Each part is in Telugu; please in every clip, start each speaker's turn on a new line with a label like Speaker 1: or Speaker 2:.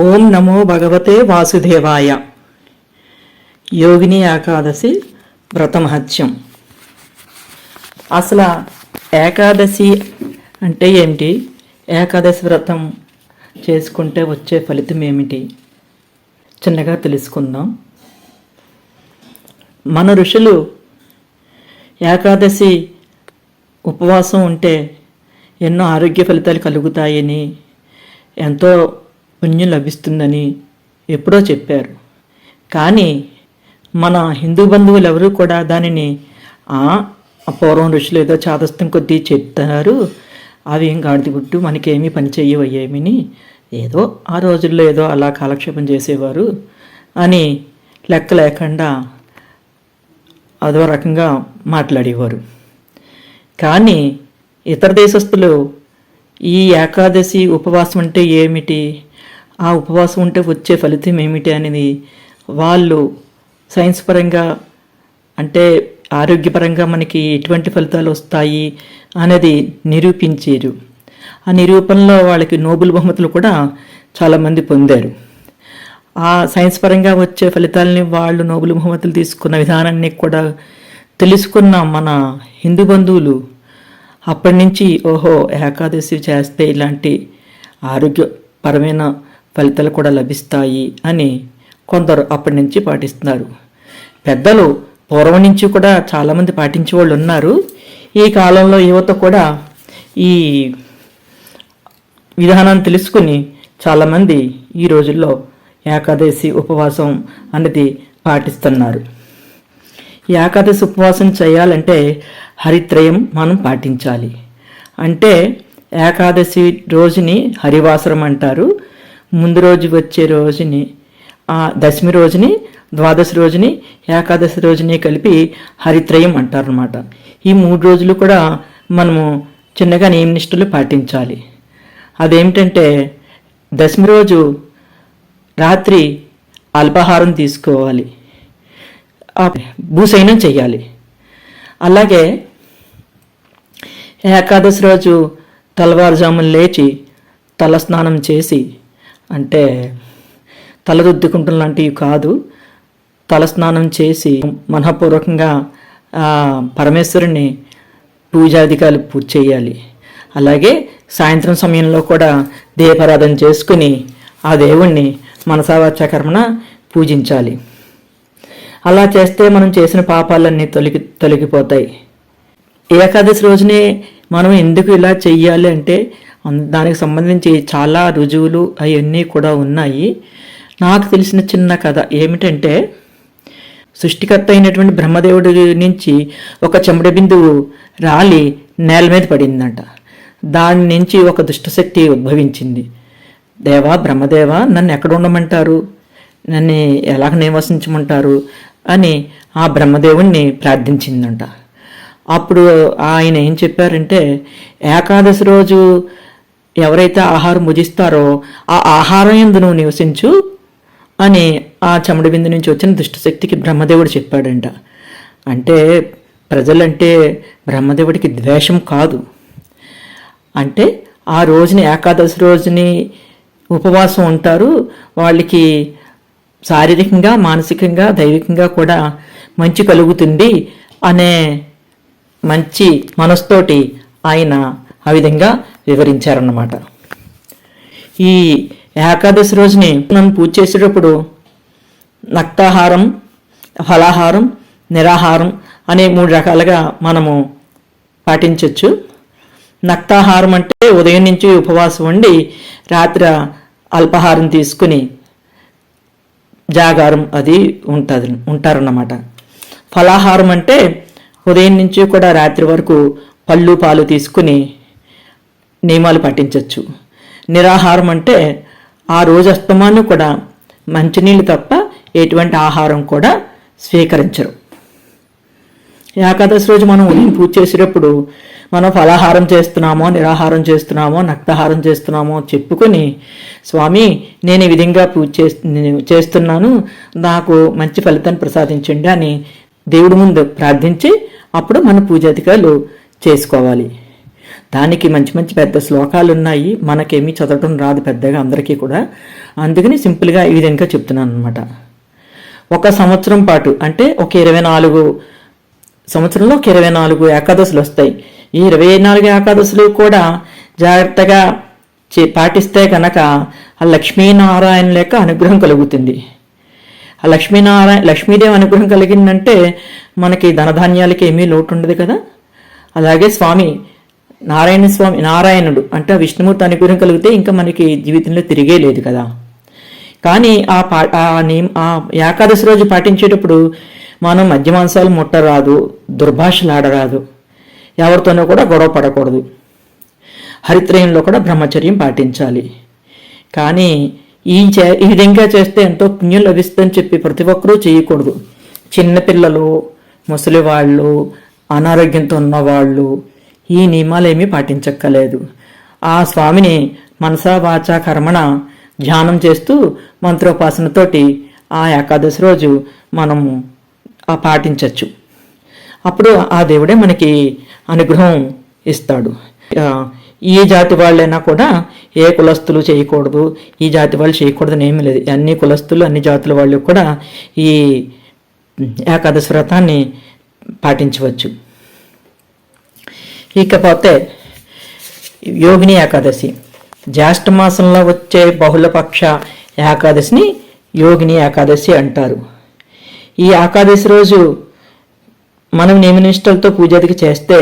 Speaker 1: ఓం నమో భగవతే వాసుదేవాయ. యోగిని ఏకాదశి వ్రతమహత్యం. అసలు ఏకాదశి అంటే ఏమిటి? ఏకాదశి వ్రతం చేసుకుంటే వచ్చే ఫలితం ఏమిటి? చిన్నగా తెలుసుకుందాం. మన ఋషులు ఏకాదశి ఉపవాసం ఉంటే ఎన్నో ఆరోగ్య ఫలితాలు కలుగుతాయని, ఎంతో పుణ్యం లభిస్తుందని ఎప్పుడో చెప్పారు. కానీ మన హిందూ బంధువులు ఎవరు కూడా దానిని పూర్వం ఋషులు ఏదో చాదస్తం కొద్దీ చెప్తారు, అవి ఏం గాడిద గుట్టు, మనకేమీ పని చెయ్యవయ్యేమిని, ఏదో ఆ రోజుల్లో ఏదో అలా కాలక్షేపం చేసేవారు అని లెక్క లేకుండా అదో రకంగా మాట్లాడేవారు. కానీ ఇతర దేశస్తులు ఈ ఏకాదశి ఉపవాసం అంటే ఏమిటి, ఆ ఉపవాసం ఉంటే వచ్చే ఫలితం ఏమిటి అనేది వాళ్ళు సైన్స్ పరంగా, అంటే ఆరోగ్యపరంగా మనకి ఎటువంటి ఫలితాలు వస్తాయి అనేది నిరూపించారు. ఆ నిరూపణలో వాళ్ళకి నోబెల్ బహుమతులు కూడా చాలామంది పొందారు. ఆ సైన్స్ పరంగా వచ్చే ఫలితాలని వాళ్ళు నోబెల్ బహుమతులు తీసుకున్న విధానాన్ని కూడా తెలుసుకున్న మన హిందూ బంధువులు అప్పటి నుంచి ఓహో ఏకాదశి చేస్తే ఇలాంటి ఆరోగ్యపరమైన ఫలితాలు కూడా లభిస్తాయి అని కొందరు అప్పటి నుంచి పాటిస్తున్నారు. పెద్దలు పూర్వం నుంచి కూడా చాలామంది పాటించే వాళ్ళు ఉన్నారు. ఈ కాలంలో యువత కూడా ఈ విధానాన్ని తెలుసుకుని చాలామంది ఈ రోజుల్లో ఏకాదశి ఉపవాసం అనేది పాటిస్తున్నారు. ఈ ఏకాదశి ఉపవాసం చేయాలంటే హరిత్రయం మనం పాటించాలి. అంటే ఏకాదశి రోజుని హరివాసరం అంటారు. ముందు రోజు వచ్చే రోజుని, దశమి రోజుని, ద్వాదశి రోజుని, ఏకాదశి రోజుని కలిపి హరిత్రయం అంటారనమాట. ఈ 3 రోజులు కూడా మనము చిన్నగా నియమనిష్టలు పాటించాలి. అదేమిటంటే దశమి రోజు రాత్రి అల్పాహారం తీసుకోవాలి, భూసైనం చేయాలి. అలాగే ఏకాదశి రోజు తెల్లవారుజామున లేచి తలస్నానం చేసి, అంటే తలరుద్దుకుంటం లాంటివి కాదు, తలస్నానం చేసి మనఃపూర్వకంగా పరమేశ్వరుని పూజాధికారులు పూజ చేయాలి. అలాగే సాయంత్రం సమయంలో కూడా దీపారాధన చేసుకుని ఆ దేవుణ్ణి మనసావాచ కర్మణ పూజించాలి. అలా చేస్తే మనం చేసిన పాపాలన్నీ తొలగిపోతాయి. ఏకాదశి రోజునే మనం ఎందుకు ఇలా చెయ్యాలి అంటే దానికి సంబంధించి చాలా రుజువులు అవన్నీ కూడా ఉన్నాయి. నాకు తెలిసిన చిన్న కథ ఏమిటంటే, సృష్టికర్త అయినటువంటి బ్రహ్మదేవుడి నుంచి ఒక చెంబడి బిందువు రాలి నేల మీద పడిందంట. దాని నుంచి ఒక దుష్టశక్తి ఉద్భవించింది. దేవా, బ్రహ్మదేవా, నన్ను ఎక్కడ ఉండమంటారు, నన్ను ఎలాగ నివసించమంటారు అని ఆ బ్రహ్మదేవుణ్ణి ప్రార్థించిందంట. అప్పుడు ఆయన ఏం చెప్పారంటే, ఏకాదశి రోజు ఎవరైతే ఆహారం భుజిస్తారో ఆ ఆహారం యందు నువ్వు నివసించు అని ఆ చెమడి బిందు నుంచి వచ్చిన దుష్టశక్తికి బ్రహ్మదేవుడు చెప్పాడంట. అంటే ప్రజలంటే బ్రహ్మదేవుడికి ద్వేషం కాదు. అంటే ఆ రోజుని, ఏకాదశి రోజుని ఉపవాసం ఉంటారు. వాళ్ళకి శారీరకంగా, మానసికంగా, దైవికంగా కూడా మంచి కలుగుతుంది అనే మంచి మనస్తోటి ఆయన ఆ విధంగా వివరించారన్నమాట. ఈ ఏకాదశి రోజుని మనం పూజ చేసేటప్పుడు నక్తాహారం, ఫలాహారం, నిరాహారం అనే 3 రకాలుగా మనము పాటించవచ్చు. నక్తాహారం అంటే ఉదయం నుంచి ఉపవాసం ఉండి రాత్రి అల్పాహారం తీసుకుని జాగారం అది ఉంటారన్నమాట. ఫలాహారం అంటే ఉదయం నుంచి కూడా రాత్రి వరకు పళ్ళు పాలు తీసుకుని నియమాలు పాటించవచ్చు. నిరాహారం అంటే ఆ రోజు అస్తమానం కూడా మంచినీళ్ళు తప్ప ఎటువంటి ఆహారం కూడా స్వీకరించరు. ఏకాదశి రోజు మనం ఉదయం పూజ చేసేటప్పుడు మనం ఫలాహారం చేస్తున్నామో, నిరాహారం చేస్తున్నామో, నక్తాహారం చేస్తున్నామో చెప్పుకొని, స్వామి నేను ఈ విధంగా పూజ చేస్తున్నాను, నాకు మంచి ఫలితాన్ని ప్రసాదించండి అని దేవుడి ముందు ప్రార్థించి అప్పుడు మన పూజాధికారులు చేసుకోవాలి. దానికి మంచి మంచి పెద్ద శ్లోకాలు ఉన్నాయి. మనకేమీ చదవటం రాదు పెద్దగా అందరికీ కూడా. అందుకని సింపుల్గా ఈ విధంగా చెప్తున్నాను అనమాట. ఒక సంవత్సరం పాటు అంటే ఒక 24 సంవత్సరంలో ఒక 24 ఏకాదశులు వస్తాయి. ఈ 24 ఏకాదశులు కూడా జాగ్రత్తగా పాటిస్తే కనుక ఆ లక్ష్మీనారాయణ యొక్క అనుగ్రహం కలుగుతుంది. ఆ లక్ష్మీదేవి అనుగ్రహం కలిగిందంటే మనకి ధనధాన్యాలకి ఏమీ లోటు ఉండదు కదా. అలాగే నారాయణుడు అంటే విష్ణుమూర్తి అనుగ్రహం కలిగితే ఇంకా మనకి జీవితంలో తిరిగే లేదు కదా. కానీ ఆ ఏకాదశి రోజు పాటించేటప్పుడు మనం మద్యమాంసాలు ముట్టరాదు, దుర్భాషలాడరాదు, ఎవరితోనూ కూడా గొడవ పడకూడదు, హరిత్రయంలో కూడా బ్రహ్మచర్యం పాటించాలి. కానీ ఈ విధంగా చేస్తే ఎంతో పుణ్యం లభిస్తుందని చెప్పి ప్రతి ఒక్కరూ చేయకూడదు. చిన్నపిల్లలు, ముసలి వాళ్ళు, అనారోగ్యంతో ఉన్నవాళ్ళు ఈ నియమాలేమీ పాటించక్కలేదు. ఆ స్వామిని మనసా వాచా కర్మణ ధ్యానం చేస్తూ మంత్రోపాసనతోటి ఆ ఏకాదశి రోజు మనము పాటించవచ్చు. అప్పుడు ఆ దేవుడే మనకి అనుగ్రహం ఇస్తాడు. ఈ జాతి వాళ్ళైనా కూడా ఏ కులస్తులు చేయకూడదు, ఈ జాతి వాళ్ళు చేయకూడదని ఏమీ లేదు. అన్ని కులస్తులు, అన్ని జాతుల వాళ్ళు కూడా ఈ ఏకాదశి వ్రతాన్ని పాటించవచ్చు. ఇకపోతే యోగిని ఏకాదశి, జ్యేష్ఠ మాసంలో వచ్చే బహుళపక్ష ఏకాదశిని యోగిని ఏకాదశి అంటారు. ఈ ఏకాదశి రోజు మనం నియమనిష్టలతో పూజాదికి చేస్తే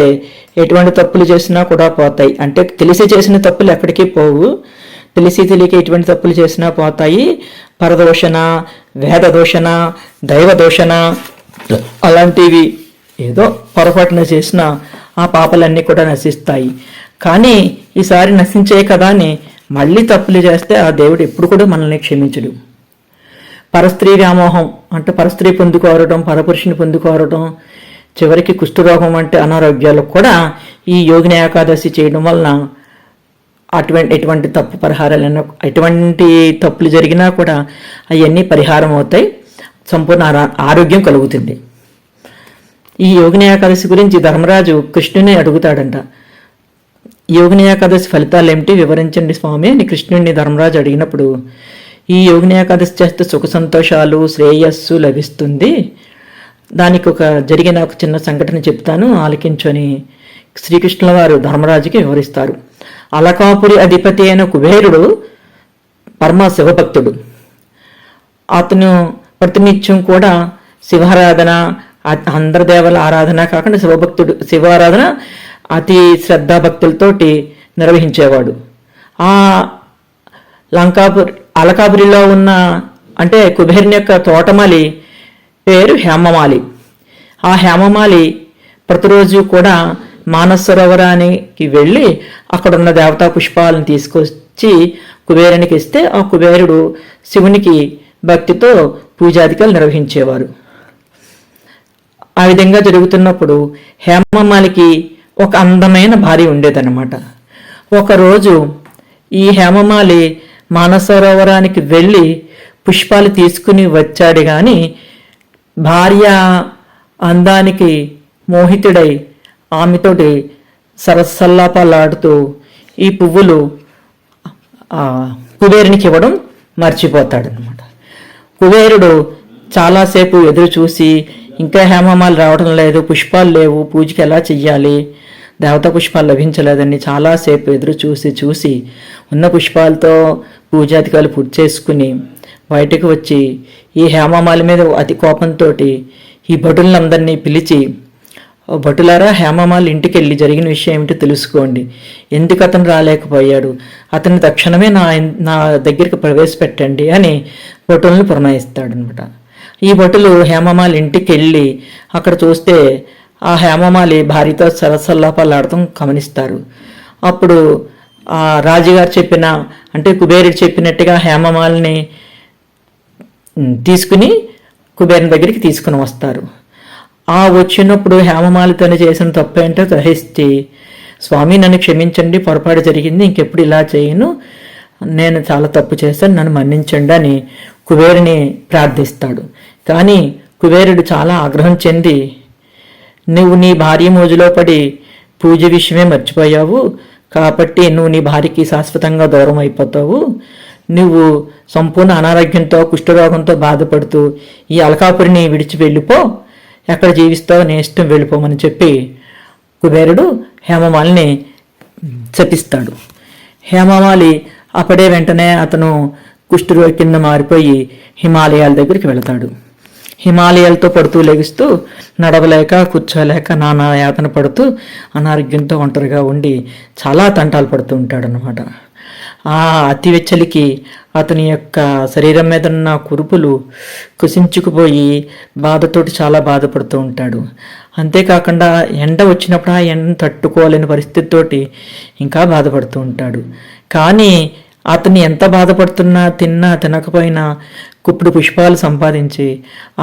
Speaker 1: ఎటువంటి తప్పులు చేసినా కూడా పోతాయి. అంటే తెలిసి చేసిన తప్పులు ఎక్కడికి పోవు, తెలియక ఎటువంటి తప్పులు చేసినా పోతాయి. పరదోషణ, వేదదోషణ, దైవదోషణ అలాంటివి ఏదో పొరపాటున చేసిన ఆ పాపలన్నీ కూడా నశిస్తాయి. కానీ ఈసారి నశించే కదా అని మళ్ళీ తప్పులు చేస్తే ఆ దేవుడు ఎప్పుడు కూడా మనల్ని క్షమించడు. పరస్త్రీ వ్యామోహం అంటే పరస్త్రీ పొందుకోవడం, పరపురుషుని పొందుకోవడం, చివరికి కుష్ఠరోగం అంటే అనారోగ్యాలకు కూడా ఈ యోగిని ఏకాదశి చేయడం వలన ఎటువంటి తప్పు పరిహారాలైనా, ఎటువంటి తప్పులు జరిగినా కూడా అవన్నీ పరిహారం అవుతాయి, సంపూర్ణ ఆరోగ్యం కలుగుతుంది. ఈ యోగిని ఏకాదశి గురించి ధర్మరాజు కృష్ణుని అడుగుతాడంట. యోగిని ఏకాదశి ఫలితాలు ఏమిటి వివరించండి స్వామి అని కృష్ణుడిని ధర్మరాజు అడిగినప్పుడు, ఈ యోగిని ఏకాదశి చేస్తే సుఖ సంతోషాలు, శ్రేయస్సు లభిస్తుంది. దానికి జరిగిన ఒక చిన్న సంఘటన చెప్తాను, ఆలకించని శ్రీకృష్ణుల వారు ధర్మరాజుకి వివరిస్తారు. అలకాపురి అధిపతి అయిన కుబేరుడు పరమ శివభక్తుడు. అతను ప్రతినిత్యం కూడా శివారాధన, అందరి దేవల ఆరాధన కాకుండా శివారాధన అతి శ్రద్ధాభక్తులతోటి నిర్వహించేవాడు. ఆ అలకాపురిలో ఉన్న అంటే కుబేరుని యొక్క తోటమాలి పేరు హేమమాలి. ఆ హేమమాలి ప్రతిరోజు కూడా మానస సరోవరానికి వెళ్ళి అక్కడున్న దేవతా పుష్పాలను తీసుకొచ్చి కుబేరునికి ఇస్తే ఆ కుబేరుడు శివునికి భక్తితో పూజాధికాలు నిర్వహించేవారు. ఆ విధంగా జరుగుతున్నప్పుడు హేమమాలికి ఒక అందమైన భార్య ఉండేదన్నమాట. ఒకరోజు ఈ హేమమాలి మానసరోవరానికి వెళ్ళి పుష్పాలు తీసుకుని వచ్చాడు కానీ భార్య అందానికి మోహితుడై ఆమెతోటి సరసల్లాపాలాడుతూ ఈ పువ్వులు కుబేరునికి ఇవ్వడం మర్చిపోతాడనమాట. కుబేరుడు చాలాసేపు ఎదురు చూసి ఇంకా హేమమాలు రావడం లేదు, పుష్పాలు లేవు, పూజకి ఎలా చెయ్యాలి, దేవతా పుష్పాలు లభించలేదని చాలాసేపు ఎదురు చూసి ఉన్న పుష్పాలతో పూజాధికాలు పూర్తి చేసుకుని బయటకు వచ్చి ఈ హేమమాలి మీద అతి కోపంతో ఈ భటులందరినీ పిలిచి, భటులారా హేమమాలి ఇంటికి వెళ్ళి జరిగిన విషయం ఏమిటో తెలుసుకోండి, ఎందుకు అతను రాలేకపోయాడు, అతన్ని తక్షణమే నా దగ్గరికి ప్రవేశపెట్టండి అని భటులను పురమాయిస్తాడనమాట. ఈ భటులు హేమమాలి ఇంటికి వెళ్ళి అక్కడ చూస్తే ఆ హేమమాలి భార్యతో సరసల్లాపాలాడటం గమనిస్తారు. అప్పుడు ఆ రాజుగారు అంటే కుబేరుడు చెప్పినట్టుగా హేమమాలిని తీసుకుని కుబేరుని దగ్గరికి తీసుకుని వస్తారు. ఆ వచ్చినప్పుడు హేమమాలితో చేసిన తప్పు ఏంటో గ్రహిస్తే, స్వామి నన్ను క్షమించండి, పొరపాటు జరిగింది, ఇంకెప్పుడు ఇలా చేయను, నేను చాలా తప్పు చేశాను, నన్ను మన్నించండి అని కుబేరుని ప్రార్థిస్తాడు. కానీ కుబేరుడు చాలా ఆగ్రహం చెంది, నువ్వు నీ భార్య మోజులో పడి పూజ విషయమే మర్చిపోయావు, కాబట్టి నువ్వు నీ భార్యకి శాశ్వతంగా దూరం అయిపోతావు. నువ్వు సంపూర్ణ అనారోగ్యంతో కుష్ఠరోగంతో బాధపడుతూ ఈ అలకాపురిని విడిచి వెళ్ళిపో, ఎక్కడ జీవిస్తావో నీ ఇష్టం వెళ్ళిపోమని చెప్పి కుబేరుడు హేమమాలిని శపిస్తాడు. హేమమాలి అప్పుడే వెంటనే అతను కుష్ఠరోగి కింద మారిపోయి హిమాలయాల దగ్గరికి వెళతాడు. హిమాలయాలతో పడుతూ లెగుస్తూ నడవలేక కూర్చోలేక నానా యాతన పడుతూ అనారోగ్యంతో ఒంటరిగా ఉండి చాలా తంటాలు పడుతూ ఉంటాడనమాట. ఆ అతివెచ్చలికి అతని యొక్క శరీరం మీద ఉన్న కురుపులు కుసించుకుపోయి బాధతోటి చాలా బాధపడుతూ ఉంటాడు. అంతేకాకుండా ఎండ వచ్చినప్పుడు ఆ ఎండను తట్టుకోలేని పరిస్థితితోటి ఇంకా బాధపడుతూ ఉంటాడు. కానీ అతన్ని ఎంత బాధపడుతున్నా తిన్నా తినకపోయినా కుప్పుడు పుష్పాలు సంపాదించి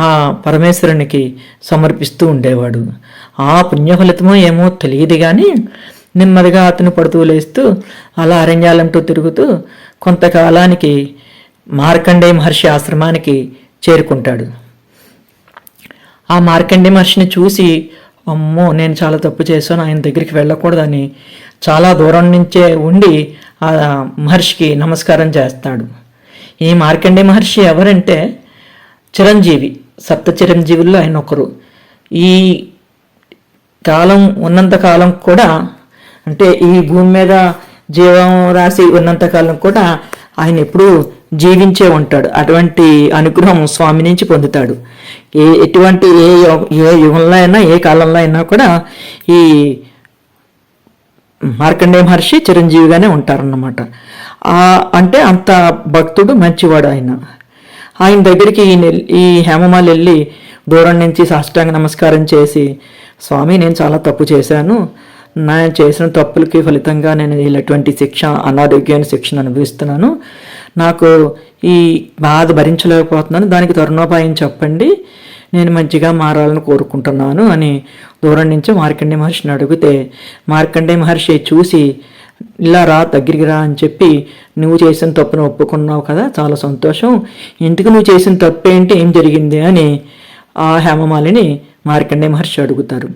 Speaker 1: ఆ పరమేశ్వరునికి సమర్పిస్తూ ఉండేవాడు. ఆ పుణ్యఫలితమో ఏమో తెలియదు కానీ నెమ్మదిగా అతను పడుతూ లేస్తూ అలా అరణ్యాలంటూ తిరుగుతూ కొంతకాలానికి మార్కండేయ మహర్షి ఆశ్రమానికి చేరుకుంటాడు. ఆ మార్కండేయ మహర్షిని చూసి అమ్మో నేను చాలా తప్పు చేశాను, ఆయన దగ్గరికి వెళ్ళకూడదని చాలా దూరం నుంచే ఉండి ఆ మహర్షికి నమస్కారం చేస్తాడు. ఈ మార్కండేయ మహర్షి ఎవరంటే చిరంజీవి, సప్త చిరంజీవుల్లో ఆయన ఒకరు. ఈ కాలం ఉన్నంతకాలం కూడా, అంటే ఈ భూమి మీద జీవం రాసి ఉన్నంతకాలం కూడా ఆయన ఎప్పుడూ జీవించే ఉంటాడు. అటువంటి అనుగ్రహం స్వామి నుంచి పొందుతాడు. ఎటువంటి ఏ యుగంలో అయినా ఏ కాలంలో అయినా కూడా ఈ మార్కండేయ మహర్షి చిరంజీవిగానే ఉంటారన్నమాట. అంటే అంత భక్తుడు, మంచివాడు ఆయన. ఆయన దగ్గరికి ఈ హేమమాలి వెళ్ళి దూరం నుంచి సాష్టాంగ నమస్కారం చేసి, స్వామి నేను చాలా తప్పు చేశాను, నేను చేసిన తప్పులకి ఫలితంగా నేను ఇలాంటి శిక్ష, అనారోగ్యాన్ని శిక్షను అనుభవిస్తున్నాను, నాకు ఈ బాధ భరించలేకపోతున్నాను, దానికి తరుణోపాయం చెప్పండి, నేను మంచిగా మారాలని కోరుకుంటున్నాను అని దూరం నుంచి మార్కండేయ మహర్షిని అడిగితే మార్కండేయ మహర్షి చూసి ఇలా రా, దగ్గరికి రా అని చెప్పి, నువ్వు చేసిన తప్పును ఒప్పుకున్నావు కదా, చాలా సంతోషం, ఇంటికి నువ్వు చేసిన తప్పు ఏంటి, ఏం జరిగింది అని ఆ హేమమాలిని మార్కండేయ మహర్షి అడుగుతారు.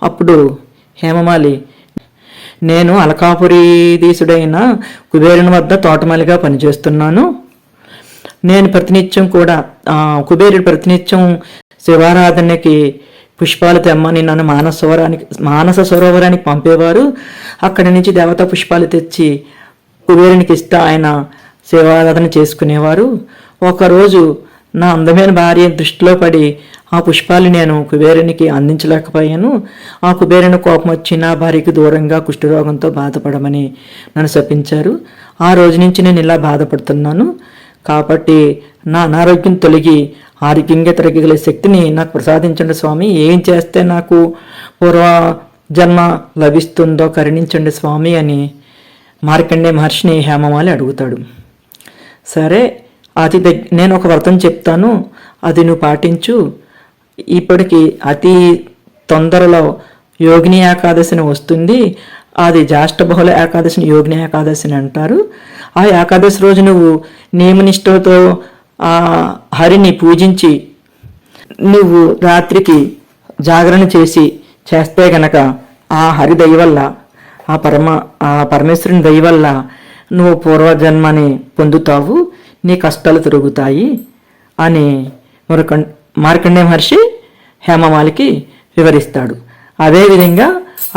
Speaker 1: అప్పుడు హేమమాలి, నేను అలకాపురీధీశుడైన కుబేరుని వద్ద తోటమాలిగా పనిచేస్తున్నాను. నేను ప్రతినిత్యం కూడా కుబేరుడు ప్రతినిత్యం శివారాధనకి పుష్పాలు తెమ్మని నన్ను మానస సరోవరానికి పంపేవారు. అక్కడి నుంచి దేవతా పుష్పాలు తెచ్చి కుబేరునికి ఇస్తే ఆయన శివారాధన చేసుకునేవారు. ఒకరోజు నా అందమైన భార్య దృష్టిలో పడి ఆ పుష్పాలు నేను కుబేరునికి అందించలేకపోయాను. ఆ కుబేరుని కోపం వచ్చి నా భార్యకి దూరంగా కుష్ఠరోగంతో బాధపడమని నన్ను శపించారు. ఆ రోజు నుంచి నేను ఇలా బాధపడుతున్నాను. కాబట్టి నా అనారోగ్యం తొలగి ఆరోగ్యంగా తిరగగల శక్తిని నాకు ప్రసాదించండి స్వామి. ఏం చేస్తే నాకు పూర్వ జన్మ లభిస్తుందో కరుణించండి స్వామి అని మార్కండేయ మహర్షిని హేమమాలి అడుగుతాడు. సరే, నేను ఒక వ్రతం చెప్తాను, అది నువ్వు పాటించు. ఇప్పటికి అతి తొందరలో యోగిని ఏకాదశిని వస్తుంది. అది జ్యేష్ఠ బహుళ ఏకాదశిని యోగిని ఏకాదశిని అంటారు. ఆ ఏకాదశి రోజు నువ్వు నియమనిష్టతో ఆ హరిని పూజించి నువ్వు రాత్రికి జాగరణ చేస్తే గనక ఆ హరి దయ వల్ల, ఆ పరమేశ్వరుని దయ వల్ల నువ్వు పూర్వజన్మని పొందుతావు, నీ కష్టాలు తిరుగుతాయి అని మార్కండేయ మహర్షి హేమమాలికి వివరిస్తాడు. అదేవిధంగా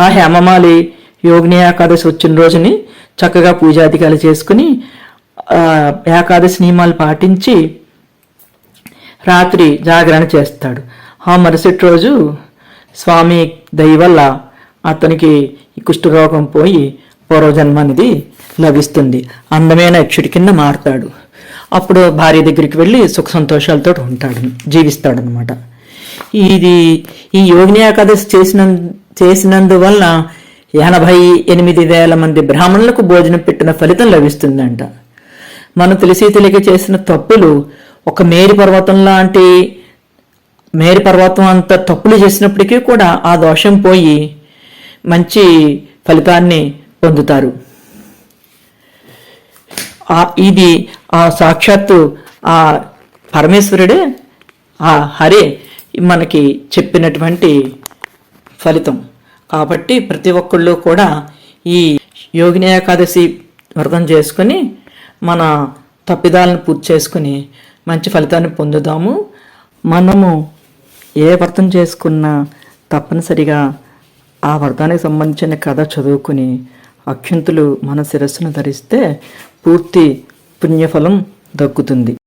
Speaker 1: ఆ హేమమాలి యోగిని ఏకాదశి వచ్చిన రోజుని చక్కగా పూజాధికారులు చేసుకుని ఏకాదశి నియమాలు పాటించి రాత్రి జాగరణ చేస్తాడు. ఆ మరుసటి రోజు స్వామి దయ వల్ల అతనికి కుష్ఠరోగం పోయి పూర్వజన్మ అనేది లభిస్తుంది. అందమైన యక్షుడి కింద మారుతాడు. అప్పుడు భార్య దగ్గరికి వెళ్ళి సుఖ సంతోషాలతో జీవిస్తాడనమాట. ఈ యోగిని ఏకాదశి చేసినందువల్ల 88,000 మంది బ్రాహ్మణులకు భోజనం పెట్టిన ఫలితం లభిస్తుందంట. మనం తెలియక చేసిన తప్పులు ఒక మేరు పర్వతం అంత తప్పులు చేసినప్పటికీ కూడా ఆ దోషం పోయి మంచి ఫలితాన్ని పొందుతారు. ఇది సాక్షాత్తు ఆ పరమేశ్వరుడే, ఆ హరే మనకి చెప్పినటువంటి ఫలితం. కాబట్టి ప్రతి ఒక్కళ్ళు కూడా ఈ యోగిని ఏకాదశి వ్రతం చేసుకొని మన తప్పిదాలను పూర్తి చేసుకుని మంచి ఫలితాన్ని పొందుదాము. మనము ఏ వ్రతం చేసుకున్నా తప్పనిసరిగా ఆ వ్రతానికి సంబంధించిన కథ చదువుకుని అక్షింతలు మన శిరస్సును ధరిస్తే పూర్తి పుణ్యఫలం దక్కుతుంది.